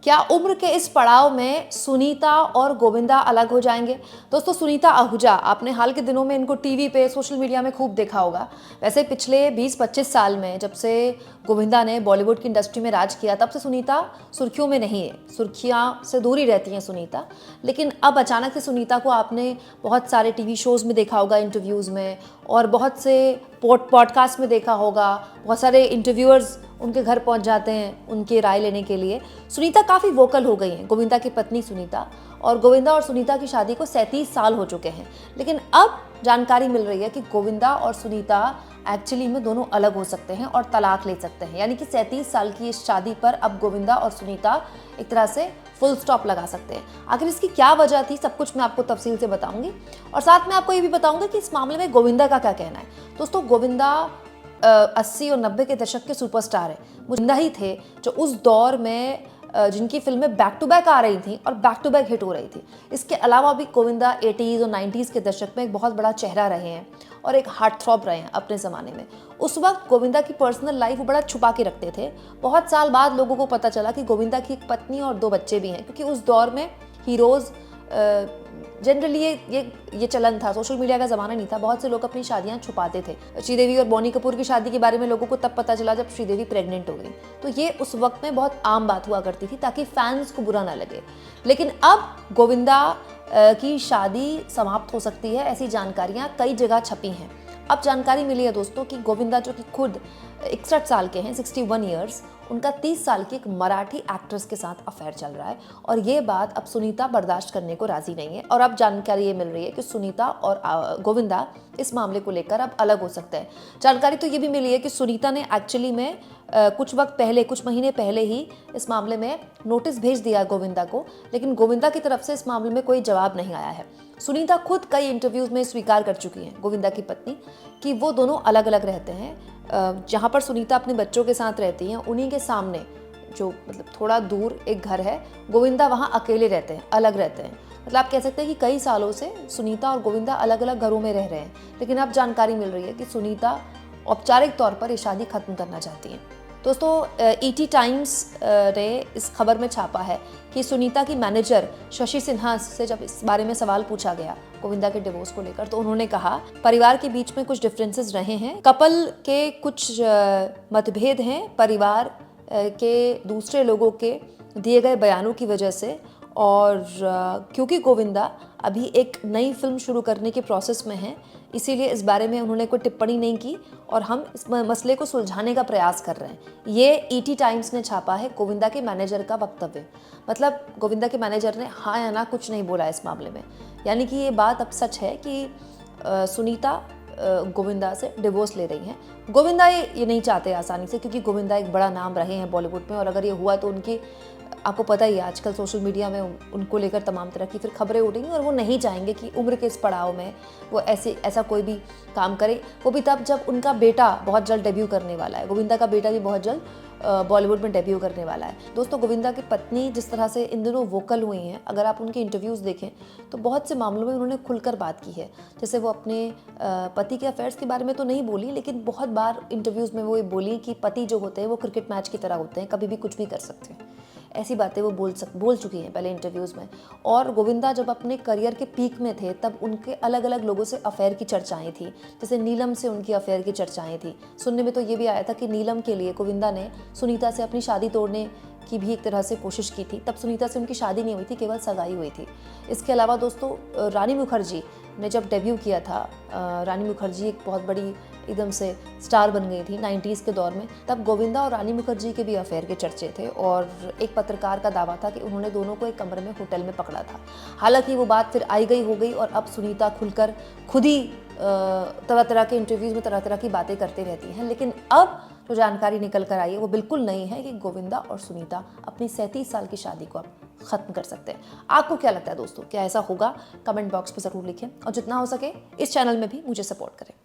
क्या उम्र के इस पड़ाव में सुनीता और गोविंदा अलग हो जाएंगे? दोस्तों, सुनीता आहूजा, आपने हाल के दिनों में इनको टीवी पे, सोशल मीडिया में खूब देखा होगा। वैसे पिछले 20-25 साल में जब से गोविंदा ने बॉलीवुड की इंडस्ट्री में राज किया, तब से सुनीता सुर्खियों में नहीं है, सुर्खियाँ से दूर ही रहती हैं सुनीता। लेकिन अब अचानक से सुनीता को आपने बहुत सारे टीवी शोज़ में देखा होगा, इंटरव्यूज़ में, और बहुत से पॉडकास्ट में देखा होगा। बहुत सारे इंटरव्यूअर्स उनके घर पहुंच जाते हैं उनकी राय लेने के लिए। सुनीता काफ़ी वोकल हो गई हैं, गोविंदा की पत्नी सुनीता। और गोविंदा और सुनीता की शादी को 37 साल हो चुके हैं। लेकिन अब जानकारी मिल रही है कि गोविंदा और सुनीता एक्चुअली में दोनों अलग हो सकते हैं और तलाक ले सकते हैं। यानी कि 37 साल की इस शादी पर अब गोविंदा और सुनीता एक तरह से फुल स्टॉप लगा सकते हैं। आखिर इसकी क्या वजह थी, सब कुछ मैं आपको तफसील से बताऊंगी। और साथ में आपको ये भी बताऊंगा कि इस मामले में गोविंदा का क्या कहना है। दोस्तों, गोविंदा 80 और 90 के दशक के सुपरस्टार है। गोविंदा ही थे जो उस दौर में जिनकी फिल्में बैक टू बैक आ रही थी और बैक टू बैक हिट हो रही थी। इसके अलावा भी गोविंदा 80s और 90s के दशक में एक बहुत बड़ा चेहरा रहे हैं और एक हार्ट थ्रॉब रहे हैं अपने ज़माने में। उस वक्त गोविंदा की पर्सनल लाइफ वो बड़ा छुपा के रखते थे। बहुत साल बाद लोगों को पता चला कि गोविंदा की एक पत्नी और 2 बच्चे भी हैं, क्योंकि उस दौर में हीरोज़ जनरली ये चलन था, सोशल मीडिया का ज़माना नहीं था। बहुत से लोग अपनी शादियां छुपाते थे। श्रीदेवी और बॉनी कपूर की शादी के बारे में लोगों को तब पता चला जब श्रीदेवी प्रेग्नेंट हो गई। तो ये उस वक्त में बहुत आम बात हुआ करती थी, ताकि फैंस को बुरा ना लगे। लेकिन अब गोविंदा की शादी समाप्त हो सकती है, ऐसी जानकारियां कई जगह छपी हैं। अब जानकारी मिली है दोस्तों कि गोविंदा, जो कि खुद 61 साल के हैं, 61 ईयर्स, उनका 30 साल की एक मराठी एक्ट्रेस के साथ अफेयर चल रहा है। और ये बात अब सुनीता बर्दाश्त करने को राजी नहीं है। और अब जानकारी ये मिल रही है कि सुनीता और गोविंदा इस मामले को लेकर अब अलग हो सकते हैं। जानकारी तो ये भी मिली है कि सुनीता ने एक्चुअली में कुछ वक्त पहले, कुछ महीने पहले ही इस मामले में नोटिस भेज दिया गोविंदा को, लेकिन गोविंदा की तरफ से इस मामले में कोई जवाब नहीं आया है। सुनीता खुद कई इंटरव्यूज़ में स्वीकार कर चुकी हैं, गोविंदा की पत्नी, कि वो दोनों अलग अलग रहते हैं। जहाँ पर सुनीता अपने बच्चों के साथ रहती हैं, उन्हीं के सामने जो मतलब थोड़ा दूर एक घर है, गोविंदा वहाँ अकेले रहते हैं, अलग रहते हैं। मतलब आप कह सकते हैं कि कई सालों से सुनीता और गोविंदा अलग अलग घरों में रह रहे हैं। लेकिन अब जानकारी मिल रही है कि सुनीता औपचारिक तौर पर ये शादी खत्म करना चाहती हैं। दोस्तों, ईटी टाइम्स ने इस खबर में छापा है कि सुनीता की मैनेजर शशि सिन्हा से जब इस बारे में सवाल पूछा गया गोविंदा के डिवोर्स को लेकर, तो उन्होंने कहा, परिवार के बीच में कुछ डिफरेंसेस रहे हैं, कपल के कुछ मतभेद हैं परिवार के दूसरे लोगों के दिए गए बयानों की वजह से। और क्योंकि गोविंदा अभी एक नई फिल्म शुरू करने के प्रोसेस में हैं, इसीलिए इस बारे में उन्होंने कोई टिप्पणी नहीं की और हम इस मसले को सुलझाने का प्रयास कर रहे हैं। ये ईटी टाइम्स ने छापा है गोविंदा के मैनेजर का वक्तव्य। मतलब गोविंदा के मैनेजर ने हाँ या ना कुछ नहीं बोला इस मामले में। यानी कि ये बात अब सच है कि सुनीता गोविंदा से डिवोर्स ले रही हैं। गोविंदा ये नहीं चाहते आसानी से, क्योंकि गोविंदा एक बड़ा नाम रहे हैं बॉलीवुड में, और अगर ये हुआ तो उनकी, आपको पता ही है आजकल सोशल मीडिया में उनको लेकर तमाम तरह की फिर खबरें उठेंगी, और वो नहीं चाहेंगे कि उम्र के इस पड़ाव में वो ऐसा कोई भी काम करे। वो भी तब जब उनका बेटा बहुत जल्द डेब्यू करने वाला है। गोविंदा का बेटा भी बहुत जल्द बॉलीवुड में डेब्यू करने वाला है। दोस्तों, गोविंदा की पत्नी जिस तरह से इन दिनों वोकल हुई हैं, अगर आप उनके इंटरव्यूज़ देखें तो बहुत से मामलों में उन्होंने खुलकर बात की है। जैसे वो अपने पति के अफेयर्स के बारे में तो नहीं बोली, लेकिन बहुत बार इंटरव्यूज़ में वो ये बोली कि पति जो होते हैं वो क्रिकेट मैच की तरह होते हैं, कभी भी कुछ भी कर सकते हैं। ऐसी बातें वो बोल चुकी हैं पहले इंटरव्यूज़ में। और गोविंदा जब अपने करियर के पीक में थे, तब उनके अलग अलग लोगों से अफेयर की चर्चाएं थी। जैसे नीलम से उनकी अफेयर की चर्चाएं थी। सुनने में तो ये भी आया था कि नीलम के लिए गोविंदा ने सुनीता से अपनी शादी तोड़ने की भी एक तरह से कोशिश की थी। तब सुनीता से उनकी शादी नहीं हुई थी, केवल सगाई हुई थी। इसके अलावा दोस्तों, रानी मुखर्जी ने जब डेब्यू किया था, रानी मुखर्जी एक बहुत बड़ी एकदम से स्टार बन गई थी 90s के दौर में, तब गोविंदा और रानी मुखर्जी के भी अफेयर के चर्चे थे। और एक पत्रकार का दावा था कि उन्होंने दोनों को एक कमरे में होटल में पकड़ा था। हालांकि वो बात फिर आई गई हो गई, और अब सुनीता खुलकर खुद ही तरह तरह के इंटरव्यूज़ में तरह तरह की बातें करती रहती हैं। लेकिन अब जो जानकारी निकल कर आई है वो बिल्कुल नहीं है कि गोविंदा और सुनीता अपनी 37 साल की शादी को अब ख़त्म कर सकते हैं। आपको क्या लगता है दोस्तों, क्या ऐसा होगा? कमेंट बॉक्स में ज़रूर लिखें, और जितना हो सके इस चैनल में भी मुझे सपोर्ट करें।